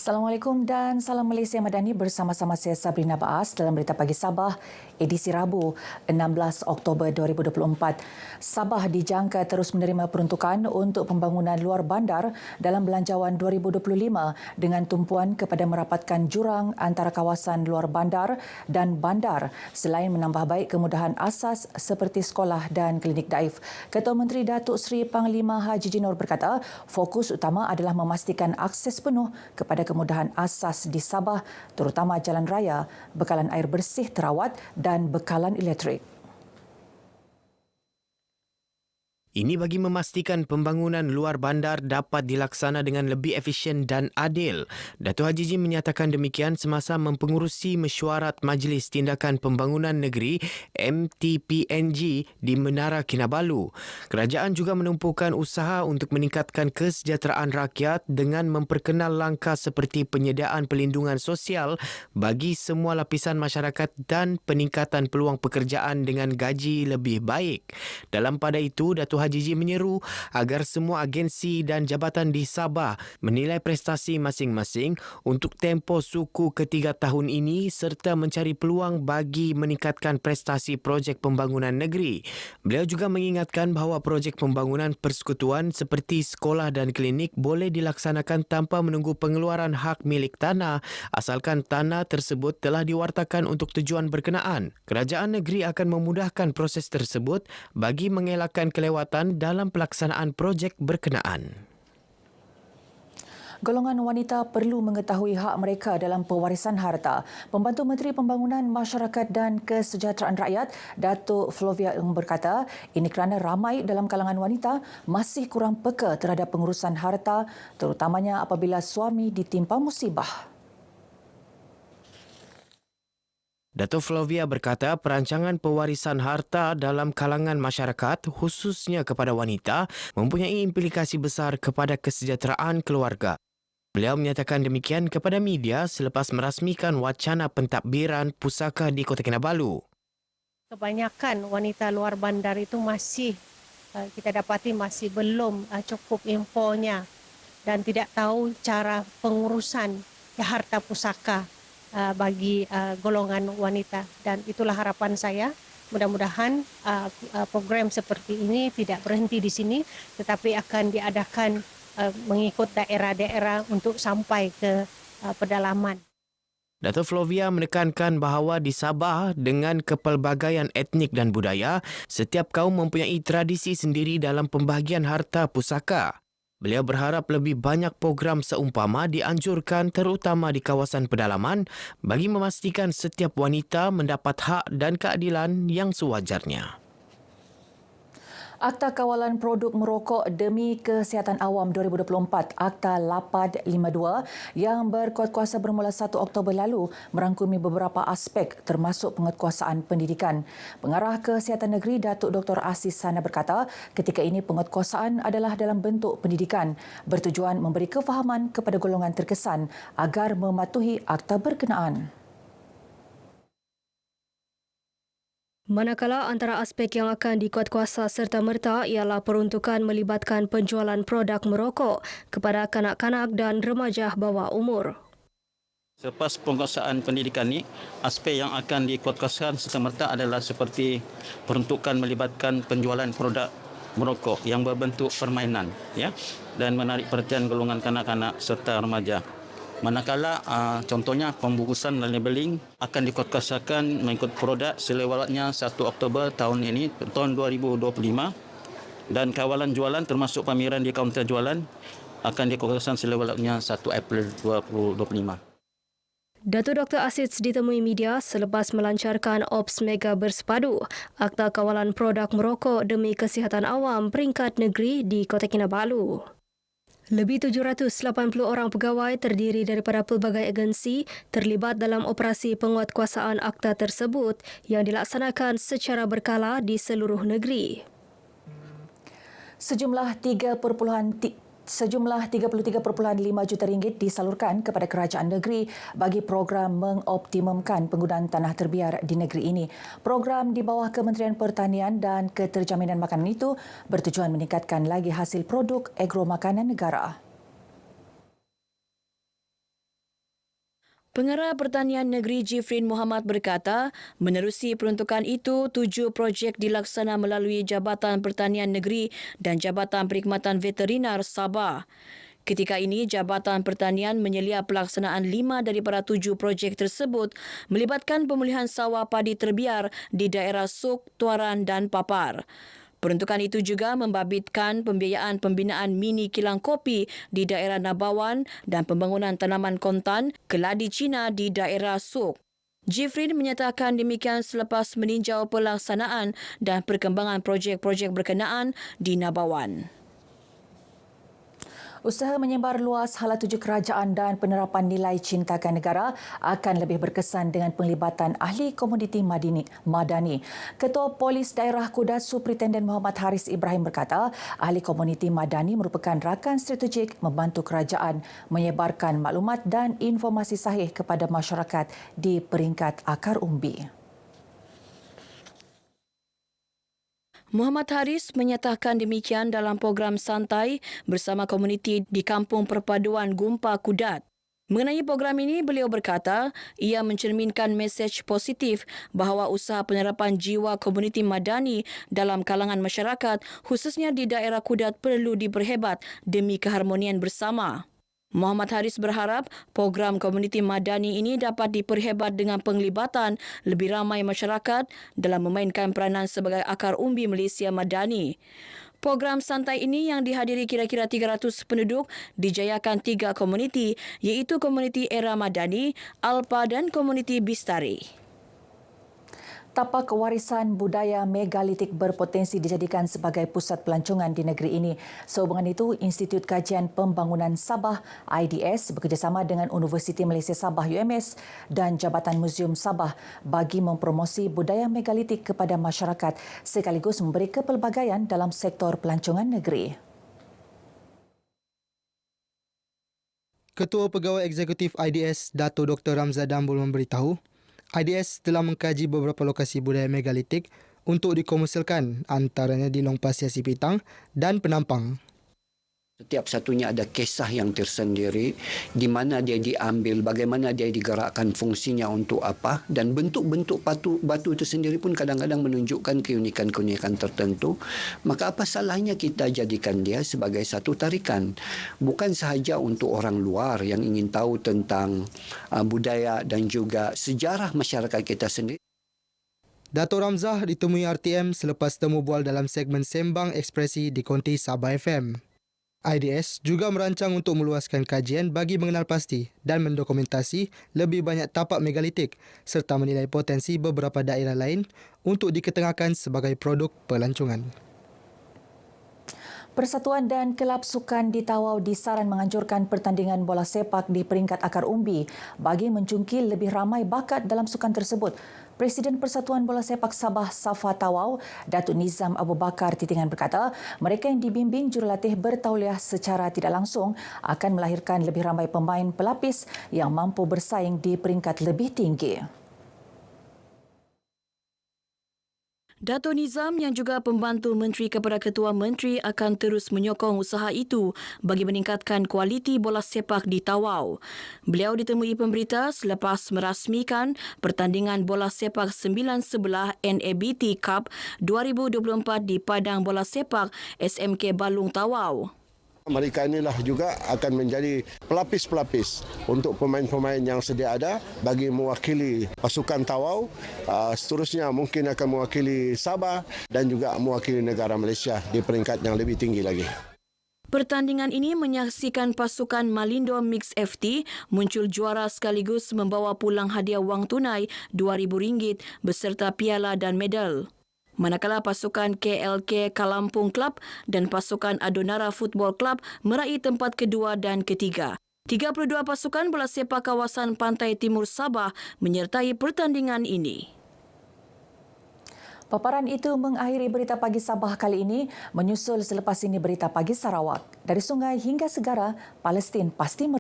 Assalamualaikum dan salam Malaysia Madani, bersama-sama saya Sabrina Baas dalam Berita Pagi Sabah, edisi Rabu 16 Oktober 2024. Sabah dijangka terus menerima peruntukan untuk pembangunan luar bandar dalam Belanjawan 2025 dengan tumpuan kepada merapatkan jurang antara kawasan luar bandar dan bandar selain menambah baik kemudahan asas seperti sekolah dan klinik daif. Ketua Menteri Datuk Seri Panglima Haji Jinor berkata, fokus utama adalah memastikan akses penuh kepada kemudahan asas di Sabah, terutama jalan raya, bekalan air bersih terawat dan bekalan elektrik. Ini bagi memastikan pembangunan luar bandar dapat dilaksana dengan lebih efisien dan adil. Datuk Haji Jin menyatakan demikian semasa mempengurusi mesyuarat Majlis Tindakan Pembangunan Negeri MTPNG di Menara Kinabalu. Kerajaan juga menumpukan usaha untuk meningkatkan kesejahteraan rakyat dengan memperkenal langkah seperti penyediaan pelindungan sosial bagi semua lapisan masyarakat dan peningkatan peluang pekerjaan dengan gaji lebih baik. Dalam pada itu, Datuk Haji Jin menyeru agar semua agensi dan jabatan di Sabah menilai prestasi masing-masing untuk tempoh suku ketiga tahun ini serta mencari peluang bagi meningkatkan prestasi projek pembangunan negeri. Beliau juga mengingatkan bahawa projek pembangunan persekutuan seperti sekolah dan klinik boleh dilaksanakan tanpa menunggu pengeluaran hak milik tanah asalkan tanah tersebut telah diwartakan untuk tujuan berkenaan. Kerajaan negeri akan memudahkan proses tersebut bagi mengelakkan kelewatan dalam pelaksanaan projek berkenaan. Golongan wanita perlu mengetahui hak mereka dalam pewarisan harta. Pembantu Menteri Pembangunan Masyarakat dan Kesejahteraan Rakyat, Datuk Flovia Ng berkata, ini kerana ramai dalam kalangan wanita masih kurang peka terhadap pengurusan harta, terutamanya apabila suami ditimpa musibah. Datuk Flovia berkata perancangan pewarisan harta dalam kalangan masyarakat khususnya kepada wanita mempunyai implikasi besar kepada kesejahteraan keluarga. Beliau menyatakan demikian kepada media selepas merasmikan wacana pentadbiran pusaka di Kota Kinabalu. Kebanyakan wanita luar bandar itu masih kita dapati masih belum cukup infonya dan tidak tahu cara pengurusan harta pusaka bagi golongan wanita, dan itulah harapan saya. Mudah-mudahan program seperti ini tidak berhenti di sini tetapi akan diadakan mengikut daerah-daerah untuk sampai ke pedalaman. Datuk Flovia menekankan bahawa di Sabah dengan kepelbagaian etnik dan budaya, setiap kaum mempunyai tradisi sendiri dalam pembahagian harta pusaka. Beliau berharap lebih banyak program seumpama dianjurkan terutama di kawasan pedalaman bagi memastikan setiap wanita mendapat hak dan keadilan yang sewajarnya. Akta Kawalan Produk Merokok Demi Kesihatan Awam 2024 Akta 852 yang berkuat kuasa bermula 1 Oktober lalu merangkumi beberapa aspek termasuk penguatkuasaan pendidikan. Pengarah Kesihatan Negeri Datuk Dr. Aziz Sana berkata ketika ini penguatkuasaan adalah dalam bentuk pendidikan bertujuan memberi kefahaman kepada golongan terkesan agar mematuhi akta berkenaan. Manakala antara aspek yang akan dikuatkuasa serta-merta ialah peruntukan melibatkan penjualan produk merokok kepada kanak-kanak dan remaja bawah umur. Selepas penguasaan pendidikan ini, aspek yang akan dikuatkuasakan serta-merta adalah seperti peruntukan melibatkan penjualan produk merokok yang berbentuk permainan dan menarik perhatian golongan kanak-kanak serta remaja. Manakala contohnya pembungkusan dan labeling akan dikuatkuasakan mengikut produk selewatnya 1 Oktober tahun ini, tahun 2025, dan kawalan jualan termasuk pameran di kaunter jualan akan dikuatkuasakan selewatnya 1 April 2025. Datuk Dr. Aziz ditemui media selepas melancarkan Ops Mega Bersepadu, Akta Kawalan Produk Merokok Demi Kesihatan Awam peringkat negeri di Kota Kinabalu. Lebih 780 orang pegawai terdiri daripada pelbagai agensi terlibat dalam operasi penguatkuasaan akta tersebut yang dilaksanakan secara berkala di seluruh negeri. Sejumlah 33.5 juta ringgit disalurkan kepada kerajaan negeri bagi program mengoptimumkan penggunaan tanah terbiar di negeri ini. Program di bawah Kementerian Pertanian dan Keterjaminan Makanan itu bertujuan meningkatkan lagi hasil produk agro makanan negara. Pengarah Pertanian Negeri Jifrin Muhammad berkata, menerusi peruntukan itu, 7 projek dilaksana melalui Jabatan Pertanian Negeri dan Jabatan Perkhidmatan Veterinar Sabah. Ketika ini, Jabatan Pertanian menyelia pelaksanaan 5 daripada 7 projek tersebut melibatkan pemulihan sawah padi terbiar di daerah Suk, Tuaran dan Papar. Peruntukan itu juga membabitkan pembiayaan pembinaan mini kilang kopi di daerah Nabawan dan pembangunan tanaman kontan keladi Cina di daerah Suk. Jifrin menyatakan demikian selepas meninjau pelaksanaan dan perkembangan projek-projek berkenaan di Nabawan. Usaha menyebar luas hala tuju kerajaan dan penerapan nilai cintakan negara akan lebih berkesan dengan penglibatan ahli komuniti madani. Ketua Polis Daerah Kudat Superintenden Muhammad Haris Ibrahim berkata, ahli komuniti madani merupakan rakan strategik membantu kerajaan menyebarkan maklumat dan informasi sahih kepada masyarakat di peringkat akar umbi. Muhammad Haris menyatakan demikian dalam program santai bersama komuniti di Kampung Perpaduan Gumpa Kudat. Mengenai program ini, beliau berkata ia mencerminkan mesej positif bahawa usaha penerapan jiwa komuniti madani dalam kalangan masyarakat khususnya di daerah Kudat perlu diperhebat demi keharmonian bersama. Muhammad Haris berharap program komuniti madani ini dapat diperhebat dengan penglibatan lebih ramai masyarakat dalam memainkan peranan sebagai akar umbi Malaysia Madani. Program santai ini yang dihadiri kira-kira 300 penduduk dijayakan 3 komuniti iaitu komuniti Era Madani, Alpa dan komuniti Bistari. Tapak warisan budaya megalitik berpotensi dijadikan sebagai pusat pelancongan di negeri ini. Sehubungan itu, Institut Kajian Pembangunan Sabah IDS bekerjasama dengan Universiti Malaysia Sabah UMS dan Jabatan Muzium Sabah bagi mempromosi budaya megalitik kepada masyarakat sekaligus memberi kepelbagaian dalam sektor pelancongan negeri. Ketua Pegawai Eksekutif IDS, Dato' Dr. Ramza Dambul memberitahu, IDS telah mengkaji beberapa lokasi budaya megalitik untuk dikomersialkan antaranya di Long Pasir Sipitang dan Penampang. Setiap satunya ada kisah yang tersendiri, di mana dia diambil, bagaimana dia digerakkan, fungsinya untuk apa, dan bentuk-bentuk batu itu sendiri pun kadang-kadang menunjukkan keunikan-keunikan tertentu. Maka apa salahnya kita jadikan dia sebagai satu tarikan, bukan sahaja untuk orang luar yang ingin tahu tentang budaya dan juga sejarah masyarakat kita sendiri. Dato' Ramzah ditemui RTM selepas temu bual dalam segmen Sembang Ekspresi di Konti Sabah FM. IDS juga merancang untuk meluaskan kajian bagi mengenal pasti dan mendokumentasi lebih banyak tapak megalitik serta menilai potensi beberapa daerah lain untuk diketengahkan sebagai produk pelancongan. Persatuan dan Kelab Sukan di Tawau disaran menganjurkan pertandingan bola sepak di peringkat akar umbi bagi mencungkil lebih ramai bakat dalam sukan tersebut. Presiden Persatuan Bola Sepak Sabah Safa Tawau, Datuk Nizam Abu Bakar Titingan berkata, mereka yang dibimbing jurulatih bertauliah secara tidak langsung akan melahirkan lebih ramai pemain pelapis yang mampu bersaing di peringkat lebih tinggi. Dato' Nizam yang juga pembantu menteri kepada Ketua Menteri akan terus menyokong usaha itu bagi meningkatkan kualiti bola sepak di Tawau. Beliau ditemui pemberita selepas merasmikan pertandingan bola sepak 9 sebelah NABT Cup 2024 di Padang Bola Sepak SMK Balung Tawau. Mereka inilah juga akan menjadi pelapis-pelapis untuk pemain-pemain yang sedia ada bagi mewakili pasukan Tawau. Seterusnya mungkin akan mewakili Sabah dan juga mewakili negara Malaysia di peringkat yang lebih tinggi lagi. Pertandingan ini menyaksikan pasukan Malindo Mix FT muncul juara sekaligus membawa pulang hadiah wang tunai RM2,000 beserta piala dan medal. Manakala pasukan KLK Kalampung Club dan pasukan Adonara Football Club meraih tempat kedua dan ketiga. 32 pasukan bola sepak kawasan pantai timur Sabah menyertai pertandingan ini. Paparan itu mengakhiri berita pagi Sabah kali ini, menyusul selepas ini berita pagi Sarawak. Dari sungai hingga segara, Palestin pasti